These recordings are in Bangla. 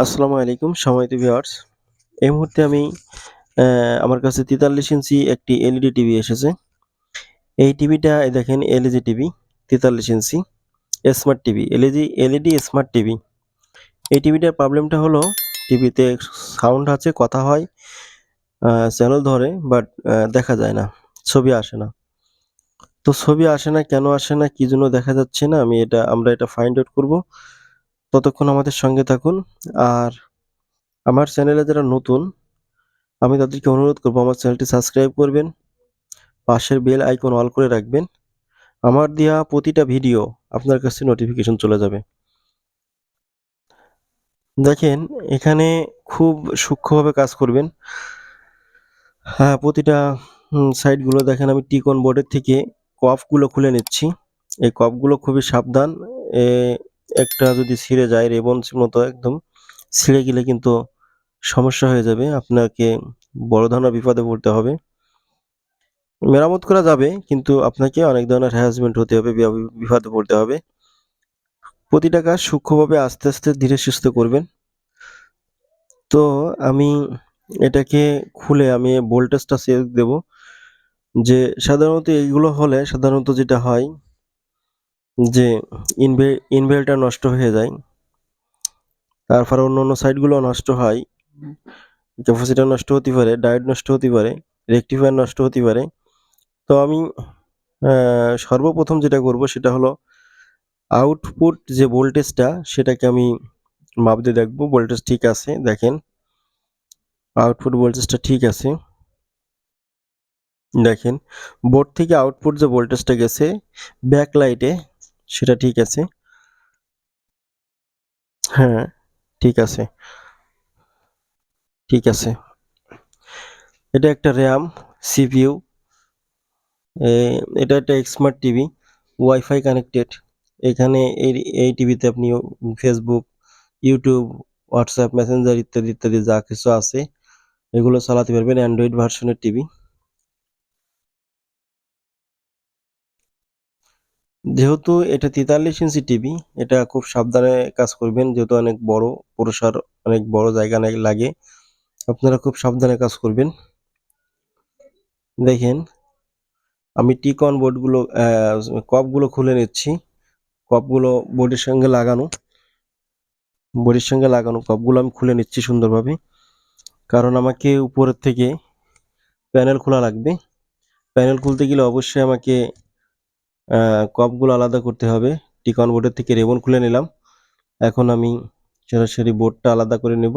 আসসালামু আলাইকুম সম্মানিত ভিউয়ার্স। এই মুহূর্তে আমি আমার কাছে ৪৩ ইঞ্চি একটি এলইডি টিভি এসেছে। এই টিভিটা এই দেখেন LED TV ৪৩ inch smart TV, LED smart TV. এই টিভিটার প্রবলেমটা হলো টিভিতে সাউন্ড আছে, কথা হয়, চ্যানেল ধরে বাট দেখা যায় না, ছবি আসে না। তো ছবি আসে না, কেন আসে না, কি জন্য দেখা যাচ্ছে না আমরা এটা ফাইন্ড আউট করব। ততক্ষণ আমাদের সঙ্গে থাকুন। আর আমার চ্যানেলে যারা নতুন আমি তাদেরকে অনুরোধ করব আমার চ্যানেলটি সাবস্ক্রাইব করবেন, পাশের বেল আইকন অল করে রাখবেন। আমার দেয়া প্রতিটা ভিডিও আপনার কাছে নোটিফিকেশন চলে যাবে। দেখেন এখানে খুব সূক্ষ্মভাবে কাজ করবেন। হ্যাঁ, প্রতিটা সাইডগুলো দেখেন আমি টিকন বোর্ডের থেকে কপগুলো খুলে নিচ্ছি। এই কপগুলো খুবই সাবধান। এ একটা যদি ছিঁড়ে যায় রেবনসের মতো একদম ছিঁড়ে গেলে কিন্তু সমস্যা হয়ে যাবে। আপনাকে বড় ধরনের বিপদে পড়তে হবে। মেরামত করা যাবে কিন্তু আপনাকে অনেক ধরনের হ্যারাসমেন্ট হতে হবে, বিপদে পড়তে হবে। প্রতিটা কাজ সূক্ষ্মভাবে আস্তে আস্তে ধীরে সুস্থে করবেন। তো আমি এটাকে খুলে আমি ভোল্টেজটা চেক দেব। যে সাধারণত এইগুলো হলে সাধারণত যেটা হয় যে ইনভার্টার নষ্ট হয়ে যায়, তারপরে অন্য সাইডগুলো নষ্ট হয়, ক্যাপাসিটর নষ্ট হতে পারে, ডায়োড নষ্ট হতে পারে, রেকটিফায়ার নষ্ট হতে পারে। তো আমি সর্বপ্রথম যেটা করব সেটা হলো আউটপুট যে ভোল্টেজটা সেটাকে আমি মাপ দিয়ে দেখব ভোল্টেজ ঠিক আছে। দেখেন আউটপুট ভোল্টেজটা ঠিক আছে। দেখেন বোর্ড থেকে আউটপুট যে ভোল্টেজটা গেছে ব্যাকলাইটে সেটা ঠিক আছে। হ্যাঁ, ঠিক আছে, ঠিক আছে। এটা একটা র্যাম, সিপিইউ, এটা একটা স্মার্ট টিভি, ওয়াইফাই কানেক্টেড। এখানে এই টিভিতে আপনি ফেসবুক, ইউটিউব, হোয়াটসঅ্যাপ, মেসেঞ্জার ইত্যাদি ইত্যাদি যা কিছু আছে এগুলো চালাতে পারবেন। অ্যান্ড্রয়েড ভার্সনের টিভি। যেহেতু এটা ৪৩ ইঞ্চি টিভি, এটা খুব সাবধানে কাজ করবেন যেহেতু অনেক বড় প্রসার, অনেক বড় জায়গা লাগে। আপনারা খুব সাবধানে কাজ করবেন। দেখেন আমি টিকন বোর্ডগুলো কপগুলো খুলে নিচ্ছি। কপগুলো বোর্ডের সঙ্গে লাগানো কপগুলো আমি খুলে নিচ্ছি সুন্দরভাবে, কারণ আমাকে উপরের থেকে প্যানেল খোলা লাগবে। প্যানেল খুলতে গেলে অবশ্যই আমাকে কপগুলো আলাদা করতে হবে। টিকন বোর্ডের থেকে রেবন খুলে নিলাম। এখন আমি সরাসরি বোর্ডটা আলাদা করে নেব,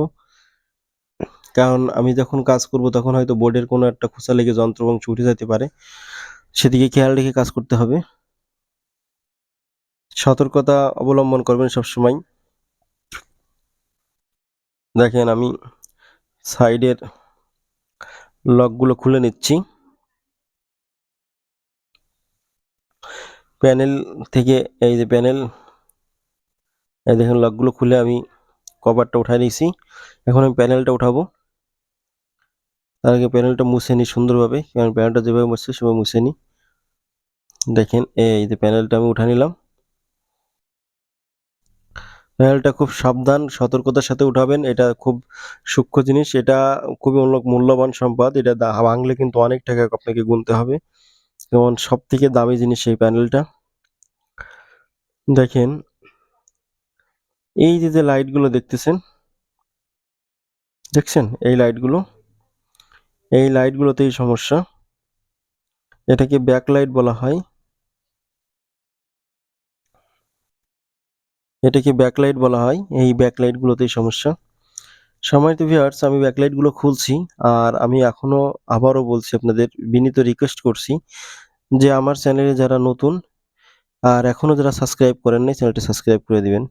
কারণ আমি যখন কাজ করব তখন হয়তো বোর্ডের কোনো একটা খোঁচা লেগে যন্ত্রাংশ উঠে যেতে পারে, সেদিকে খেয়াল রেখে কাজ করতে হবে। সতর্কতা অবলম্বন করবেন সবসময়। দেখেন আমি সাইডের লকগুলো খুলে নিচ্ছি। প্যানেল থেকে এই যে প্যানেল, এই দেখেন লকগুলো খুলে আমি কভারটা উঠাই নিয়েছি। এখন আমি প্যানেলটা উঠাবো। তার আগে প্যানেলটা মুছে নিই সুন্দরভাবে, কারণ প্যানেলটা যেভাবে মুছছে সেভাবে মুছে নিই। দেখেন এই যে প্যানেলটা আমি উঠা নিলাম। প্যানেলটা খুব সাবধান সতর্কতার সাথে উঠাবেন। এটা খুব সূক্ষ্ম জিনিস, এটা খুবই মূল্যবান সম্পদ। এটা ভাঙলে কিন্তু অনেক টাকা আপনাকে গুনতে হবে, যেমন সব থেকে দামি জিনিস এই প্যানেলটা। দেখেন এই যে লাইটগুলো দেখছেন এই লাইটগুলোতেই সমস্যা। এটাকে ব্যাকলাইট বলা হয়। এই ব্যাকলাইটগুলোতেই সমস্যা। সম্মানিত ভিউয়ার্স, আমি ব্যাকলাইটগুলো খুলছি। আর আমি আবারও বলছি, আপনাদের বিনীত রিকোয়েস্ট করছি যে আমার চ্যানেলে যারা নতুন আর এখনো যারা সাবস্ক্রাইব করেন নাই চ্যানেলটি সাবস্ক্রাইব করে দিবেন।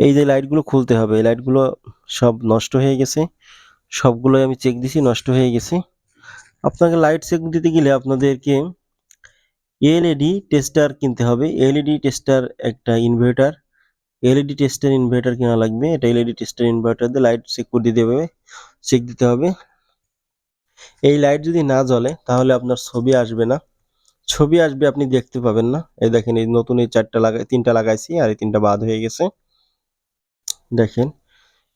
এই যে লাইটগুলো খুলতে হবে, এই লাইটগুলো সব নষ্ট হয়ে গেছে। সবগুলোই আমি চেক দিছি, নষ্ট হয়ে গেছে। আপনাকে লাইট চেক দিতে গেলে আপনাদেরকে এলইডি টেস্টার কিনতে হবে। এলইডি টেস্টার একটা ইনভার্টার, এলইডি টেস্টার ইনভার্টার কেনা লাগবে। এটা এলইডি টেস্টার ইনভার্টার দিয়ে লাইট চেক দিতে হবে। এই লাইট যদি না জ্বলে তাহলে আপনার ছবি আসবে না। ছবি আসবে, আপনি দেখতে পাবেন না। এই দেখেন এই নতুন এই 3টা লাগাইছি আর এই 3টা বাদ হয়ে গেছে। দেখেন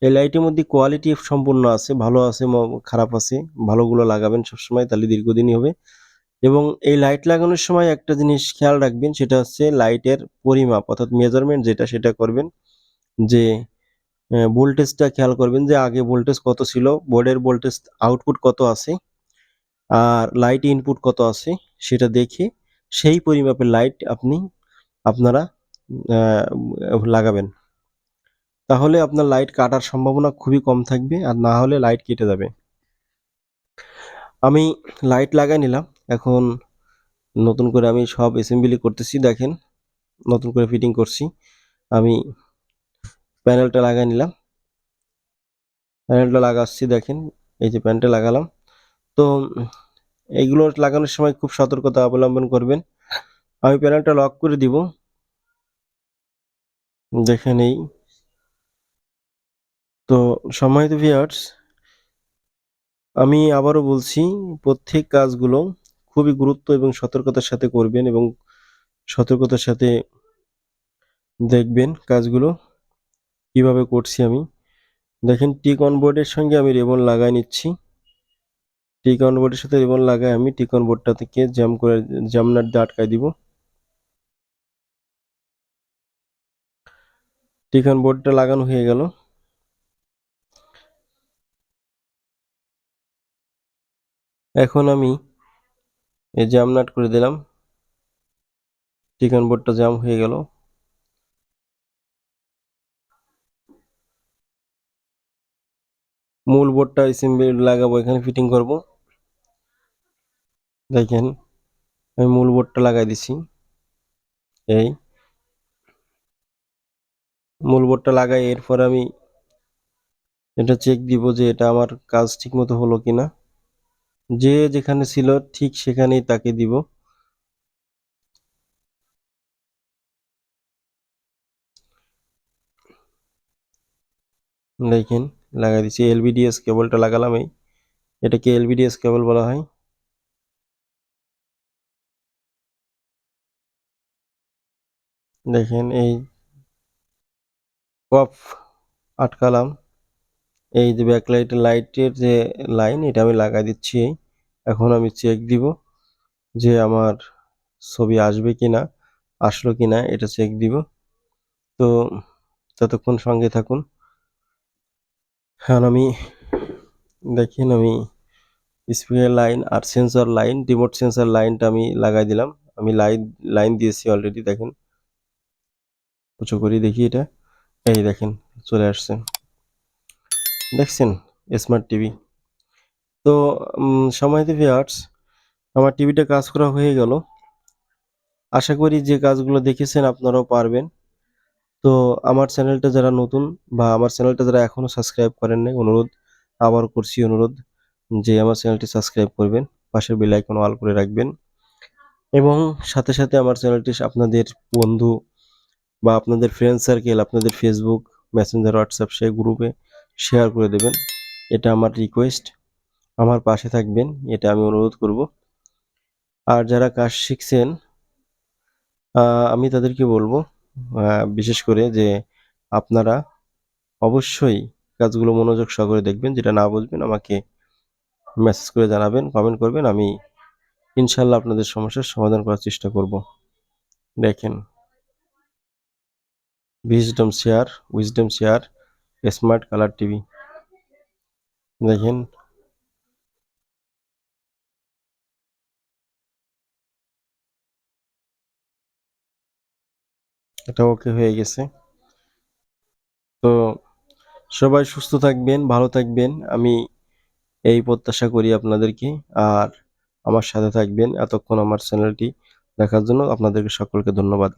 এই লাইটের মধ্যে কোয়ালিটি সম্পূর্ণ আছে, ভালো আছে, খারাপ আছে। ভালোগুলো লাগাবেন সবসময়, তাহলে দীর্ঘদিনই হবে। এবং এই লাইট লাগানোর সময় একটা জিনিস খেয়াল রাখবেন, সেটা হচ্ছে লাইটের পরিমাপ অর্থাৎ মেজারমেন্ট যেটা সেটা করবেন। যে ভোল্টেজটা খেয়াল করবেন যে আগে ভোল্টেজ কত ছিল, বোর্ডের ভোল্টেজ আউটপুট কত আছে আর লাইট ইনপুট কত আছে সেটা দেখে সেই পরিমাপের লাইট আপনারা লাগাবেন। তাহলে আপনার লাইট কাটার সম্ভাবনা খুবই কম থাকবে, আর না হলে লাইট কেটে যাবে। আমি লাইট লাগাই নিলাম। এখন নতুন করে আমি সব অ্যাসেম্বলি করতেছি। দেখেন নতুন করে ফিটিং করছি। আমি প্যানেলটা লাগাই নিলাম, প্যানেলটা লাগাচ্ছি। দেখেন এই যে প্যানেলটা লাগালাম। তো এইগুলো লাগানোর সময় খুব সতর্কতা অবলম্বন করবেন। আমি প্যানেলটা লক করে দিব। দেখেন এই তো সম্মানিত ভিউয়ার্স, আমি আবারও বলছি, প্রত্যেক কাজগুলো খুবই গুরুত্ব এবং সতর্কতার সাথে করবেন এবং সতর্কতার সাথে দেখবেন কাজগুলো কিভাবে করছি আমি। দেখেন টিক অন বোর্ডের সঙ্গে আমি রিবন লাগাই নিচ্ছি। টিক অন বোর্ডের সাথে রিবন লাগাই আমি টিক অন বোর্ডটা থেকে জ্যাম নাট দিয়ে আটকাই দিব। টিক অন বোর্ডটা লাগানো হয়ে গেল। এখন আমি এই জ্যাম নাট করে দিলাম। টিক অন বোর্ডটা জ্যাম হয়ে গেল। মূল বোর্ডটা অ্যাসেম্বলি লাগাবো, এখানে ফিটিং করব। দেখেন আমি মূল বোর্ডটা লাগাই দিছি। এই মূল বোর্ডটা লাগাই, এরপর আমি এটা চেক দিব যে এটা আমার কাজ ঠিক মতো হলো কিনা। যে যেখানে ছিল ঠিক সেখানেই তাকে দিব। দেখেন লাগাই দিছি, এলবিডিএস কেবলটা লাগালাম। এটাকে এলবিডিএস কেবল বলা হয়। দেখেন এই অফ আটকালাম। এই যে লাইটের যে লাইন, এটা আমি লাগাই দিচ্ছি। এখন আমি চেক দিব যে আমার ছবি আসবে কিনা, আসলো কিনা এটা চেক দিব। তো ততক্ষণ সঙ্গে থাকুন। এখন আমি দেখেন আমি স্পিকার লাইন আর সেন্সর লাইন, রিমোট সেন্সর লাইনটা আমি লাগাই দিলাম। আমি লাইন দিয়েছি অলরেডি। দেখেন উঁচু করে দেখি এটা। এই দেখেন চলে আসছে, দেখছেন স্মার্ট টিভি। তো সম্মানিত ভিউয়ার্স, আমার টিভিটা কাজ করা হয়ে গেল। আশা করি যে কাজগুলো দেখেছেন আপনারাও পারবেন। তো আমার চ্যানেলটা যারা নতুন বা আমার চ্যানেলটা যারা এখনো সাবস্ক্রাইব করেন নাই, আবার করছি অনুরোধ যে আমার চ্যানেলটি সাবস্ক্রাইব করবেন, পাশের বেল আইকন অল করে রাখবেন এবং সাথে সাথে আমার চ্যানেলটি আপনাদের বন্ধু বা আপনাদের ফ্রেন্ড সার্কেল, আপনাদের ফেসবুক, মেসেঞ্জার, হোয়াটসঅ্যাপ সেই গ্রুপে শেয়ার করে দেবেন। এটা আমার রিকোয়েস্ট। আমার পাশে থাকবেন, এটা আমি অনুরোধ করব। আর যারা কাজ শিখছেন, আমি তাদেরকে বলবো বিশেষ করে যে আপনারা অবশ্যই কাজগুলো মনোযোগ সহকারে দেখবেন। যেটা না বুঝবেন আমাকে মেসেজ করে জানাবেন, কমেন্ট করবেন। আমি ইনশাল্লাহ আপনাদের সমস্যার সমাধান করার চেষ্টা করব। দেখেন wisdom share smart colour TV. দেখেন এটা ওকে হয়ে গেছে। তো সবাই সুস্থ থাকবেন, ভালো থাকবেন, আমি এই প্রত্যাশা করি আপনাদেরকে। আর আমার সাথে থাকবেন এতক্ষণ আমার চ্যানেলটি দেখার জন্য আপনাদেরকে সকলকে ধন্যবাদ।